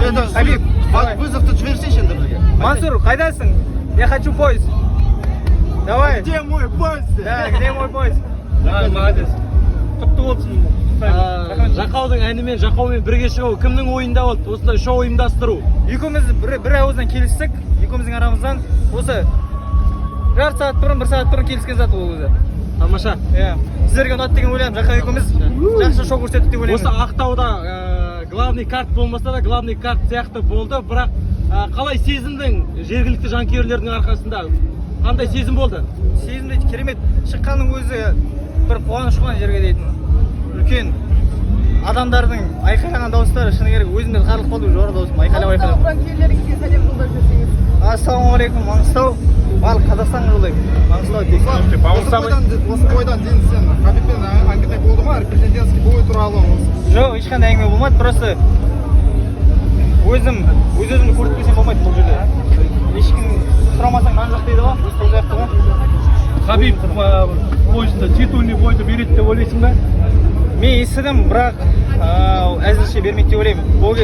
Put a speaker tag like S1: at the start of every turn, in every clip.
S1: Хабиб, вызов-то жіберсейші енді бізге.
S2: Мансур, қайдасың? Я хочу поезд. Давай.
S1: Где мой поезд?
S2: Да, где мой поезд?
S3: Молодец.
S2: Құтты болсын.
S3: Жақаудың әнімен, Жақаумен бірге шығу кімнің ойында болды? Осындай шоу ұйымдастыру.
S2: Екеуміз бір ауыздан келістік. Екеуміздің арамыздан осы жарты сағат бұрын, 1 сағат бұрын келіскен зат ол өзі.
S3: Тамаша.
S2: Сіздерге ұнады деген ойлаймын. Жақа екеуміз жақсы шоу көрсеттік деп ойлаймын.
S3: Осы Ақтауда главный карт болмаса да, главный карт сияқты болды, бірақ қалай сезіндің жергілікті жанкүйерлердің арқасында? Қандай сезім болды?
S2: Сезімде керемет. Шыққанның өзі бір қуаныш қой жерге дейтін. Үлкен адамдардың айқайлаған дауыстары шыны керек өзімде қарлық болды, жоғары дауысым айқайлап.
S4: Жанкүйерлеріңізге сәлем жолдап жіберсеңіз.
S2: Ассалаумағалейкум, Маңғыстау. Барлық Қазақстанға жолдаймын. Маңғыстау
S1: Осы бойдан дейін сен Хабибпен әңгіме болды ма? Президентский бой туралы.
S2: жоқ, ешқандай әңгіме болмады, просто өзімді көрсетпесем болмайды бұл жерде. Ешкім сұрамасаң нан жоқ дейді ғой, сол сияқты ғой.
S3: Хабиб поезда титульный бойды береді деп ойлайсың ба?
S2: Мен естідім, бірақ әзірше бермейді деп ойлаймын. Бұл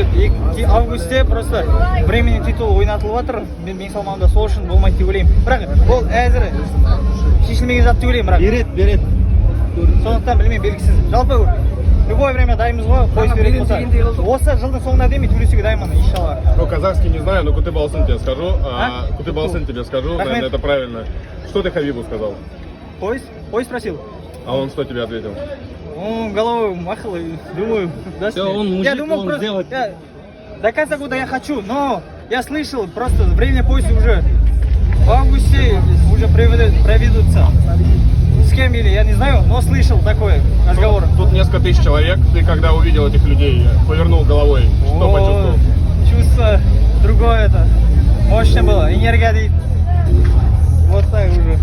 S2: августте просто временный титул ойнатылып жатыр. Мен салмағымда сол үшін болмайды деп ойлаймын. Бірақ ол әзір шешілмеген зат деп ойлаймын, бірақ
S3: Береді.
S2: сондықтан білмеймін, белгісіз. Жалпы любое время дайынбыз ғой, поезд беретін болса. Осы жылдың соңына дейін төлесуге дайынмын, иншалла.
S5: Ну, казахский не знаю, но Кутыбалсын тебе скажу. Кутыбалсын тебе скажу, наверное, это правильно. Что ты Хабибу сказал?
S2: Поезд спросил.
S5: А он что тебе ответил?
S2: Он головой махал и думаю, да,
S3: Все, он мужик,
S2: я думал,
S3: он
S2: просто,
S3: делает.
S2: до конца года я хочу, но я слышал, просто временный поезд уже в августе уже проведутся. С кем или я не знаю, но слышал такой разговор.
S5: Тут несколько тысяч человек. Ты когда увидел этих людей, повернул головой, что почувствовал?
S2: Чувство другое это. Мощно было, энергия. Вот так уже.